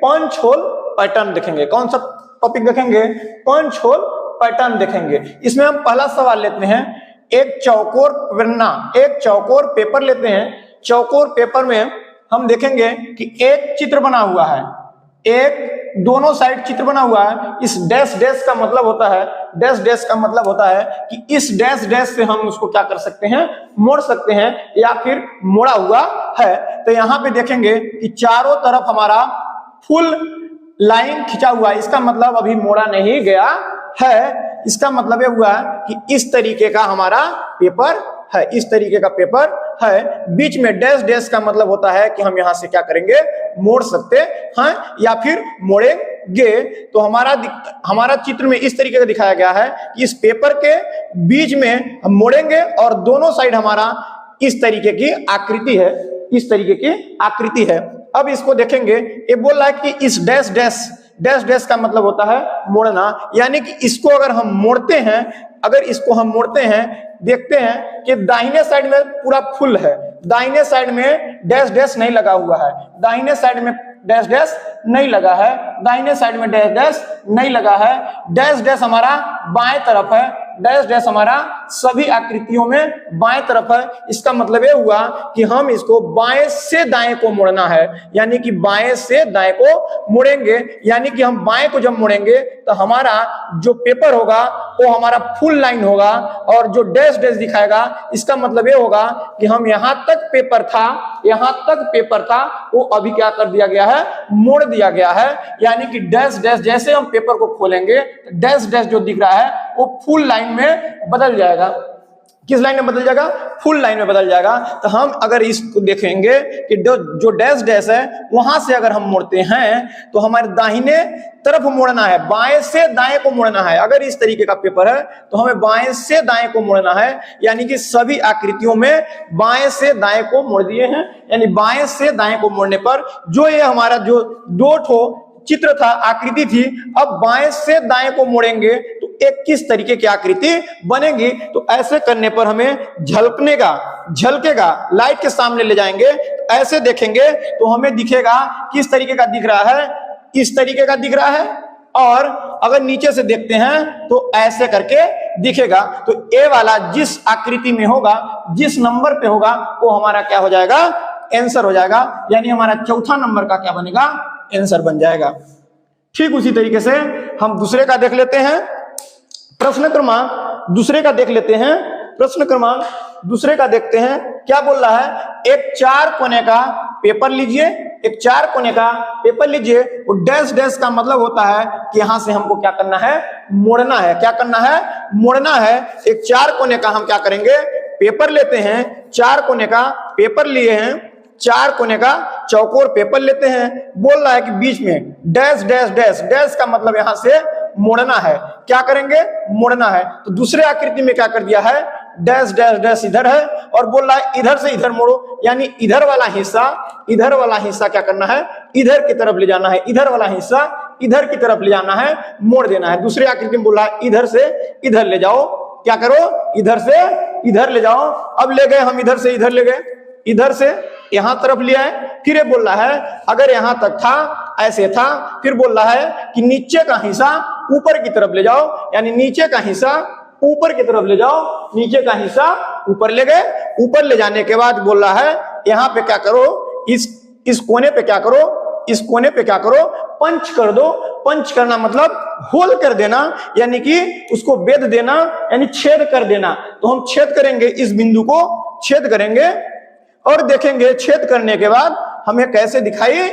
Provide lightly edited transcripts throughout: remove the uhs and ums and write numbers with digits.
Punch hole pattern देखेंगे। कौन सा टॉपिक देखेंगे? पंच होल पैटर्न देखेंगे। इसमें हम पहला सवाल लेते हैं, एक चौकोर पन्ना, एक चौकोर पेपर लेते हैं। चौकोर पेपर में हम देखेंगे कि एक चित्र बना हुआ है, एक दोनों साइड चित्र बना हुआ है। इस डैश डैश का मतलब होता है, डैश डैश का मतलब होता है कि इस डैश डैश से हम उसको क्या कर सकते हैं? मोड़ सकते हैं या फिर मोड़ा हुआ है। तो यहाँ पे देखेंगे कि चारों तरफ हमारा फुल लाइन खिंचा हुआ है, इसका मतलब अभी मोड़ा नहीं गया है। इसका मतलब ये हुआ कि इस तरीके का हमारा पेपर है, इस तरीके का पेपर है। बीच में डैश डैश का मतलब होता है कि हम यहां से क्या करेंगे? मोड़ सकते हैं या फिर मोड़ेंगे। तो हमारा चित्र में इस तरीके का दिखाया गया है कि इस पेपर के बीच में हम मोड़ेंगे और दोनों साइड हमारा इस तरीके की आकृति है, इस तरीके की आकृति है। अब इसको देखेंगे, ये बोल रहा है कि इस डैश डैश, डैश डैश का मतलब होता है मोड़ना, यानी कि इसको अगर हम मोड़ते हैं, अगर इसको हम मोड़ते हैं, देखते हैं कि दाहिने साइड में पूरा फुल है, दाहिने साइड में डैश डैश नहीं लगा हुआ है, दाहिने साइड में डैश डैश नहीं लगा है, दाहिने साइड में डैश डैश नहीं लगा है। डैश डैश हमारा बाएं तरफ है, डैश डैश हमारा सभी आकृतियों में बाएं तरफ है। इसका मतलब ये हुआ कि हम इसको बाएं से दाएं को मोड़ना है, यानी कि बाएं से दाएं को मोड़ेंगे। यानी कि हम बाएं को जब मोड़ेंगे तो हमारा जो पेपर होगा वो हमारा फुल लाइन होगा, और जो डैश डैश दिखाएगा इसका मतलब ये होगा कि हम यहां तक पेपर था, यहां तक पेपर था, वो अभी क्या कर दिया गया है? मोड़ दिया गया है। यानी कि डैश डैश जैसे हम पेपर को खोलेंगे, डैश डैश जो दिख रहा है वो फुल लाइन में बदल जाएगा। किस लाइन में बदल जाएगा? फुल लाइन में बदल जाएगा। तो हम अगर इसको देखेंगे कि जो डैश डैश है वहां से अगर हम मोड़ते हैं तो हमारे दाहिने तरफ मोड़ना है, बाएं से दाएं को मोड़ना है। अगर इस तरीके का पेपर है तो हमें बाएं से दाएं को मोड़ना है, यानी कि सभी आकृतियों में बाएं से दाएं को मोड़ दिए हैं। यानी बाएं से दाएं को मोड़ने पर जो ये हमारा जो दो ठो चित्र था, आकृति थी, अब बाएं से दाएं को मोड़ेंगे तो एक किस तरीके की आकृति बनेगी। तो ऐसे करने पर हमें झलकेगा, लाइट के सामने ले जाएंगे, ऐसे देखेंगे तो हमें दिखेगा किस तरीके का दिख रहा है? इस तरीके का दिख रहा है। और अगर नीचे से देखते हैं तो ऐसे करके दिखेगा। तो ए वाला जिस आकृति में होगा, जिस नंबर पे होगा, वो हमारा क्या हो जाएगा? आंसर हो जाएगा। यानी हमारा चौथा नंबर का क्या बनेगा? आंसर बन जाएगा। ठीक उसी तरीके से हम दूसरे का देख लेते हैं। प्रश्न क्रमांक दूसरे का देख लेते हैं। प्रश्न क्रमांक दूसरे का देखते हैं, क्या बोल रहा है? एक चार कोने का पेपर लीजिए, एक चार कोने का पेपर लीजिए। वो डैश डैश का मतलब होता है कि यहां से हमको क्या करना है? मोड़ना है। क्या करना है? मोड़ना है। एक चार कोने का हम क्या करेंगे? पेपर लेते हैं, चार कोने का पेपर लिए हैं, चार कोने का चौकोर पेपर लेते हैं। बोल रहा है कि बीच में डैश डैश डैश, डैश का मतलब यहां से मोड़ना है। क्या करेंगे? मोड़ना है। तो दूसरे आकृति में क्या कर दिया है? डैश डैश डैश इधर है, और बोल रहा है इधर से इधर मोड़ो, यानी इधर वाला हिस्सा क्या करना है? इधर की तरफ ले जाना है। इधर वाला हिस्सा इधर की तरफ ले जाना है, मोड़ देना है। दूसरे आकृति में बोल रहा है इधर से इधर ले जाओ। क्या करो? इधर से इधर ले जाओ। अब ले गए हम, इधर से इधर ले गए, इधर से यहां तरफ लिया है। फिर ये बोल रहा है अगर यहां तक था, ऐसे था, फिर बोल रहा है कि नीचे का हिस्सा ऊपर की तरफ ले जाओ, यानी नीचे का हिस्सा ऊपर की तरफ ले जाओ। नीचे का हिस्सा ऊपर ले गए। ऊपर ले जाने के बाद बोल रहा है यहां पे क्या करो? इस कोने पे क्या करो? इस कोने पे क्या करो? पंच कर दो। पंच करना मतलब होल कर देना, यानी कि उसको बेध देना, यानी छेद कर देना। तो हम छेद करेंगे, इस बिंदु को छेद करेंगे और देखेंगे छेद करने के बाद हमें कैसे दिखाई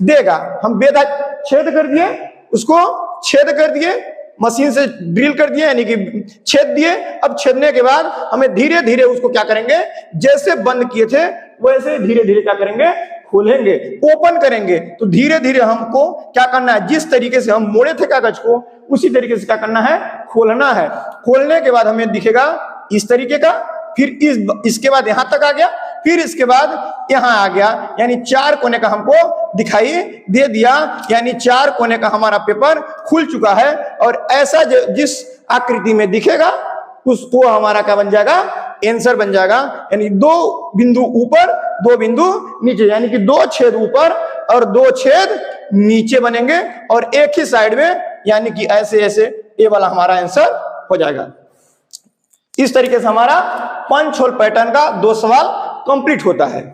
देगा। हम बेधा छेद कर दिए, उसको छेद कर दिए, मशीन से ड्रिल कर दिए, यानी कि छेद दिए। अब छेदने के बाद हमें धीरे धीरे उसको क्या करेंगे? जैसे बंद किए थे वैसे धीरे धीरे क्या करेंगे? खोलेंगे, ओपन करेंगे। तो धीरे धीरे हमको क्या करना है? जिस तरीके से हम मोड़े थे कागज को, उसी तरीके से क्या करना है? खोलना है। खोलने के बाद हमें दिखेगा इस तरीके का, फिर इसके बाद यहां तक आ गया, फिर इसके बाद यहां आ गया, यानी चार कोने का हमको दिखाई दे दिया। यानी चार कोने का हमारा पेपर खुल चुका है। और ऐसा जिस आकृति में दिखेगा उसको हमारा क्या बन जाएगा? आंसर बन जाएगा। यानी दो बिंदु ऊपर, दो बिंदु नीचे, यानी कि दो छेद ऊपर, और 2 छेद नीचे बनेंगे और एक ही साइड में, यानी कि ऐसे ऐसे, ये वाला हमारा आंसर हो जाएगा। इस तरीके से हमारा पंच होल पैटर्न का 2 सवाल कंप्लीट होता है।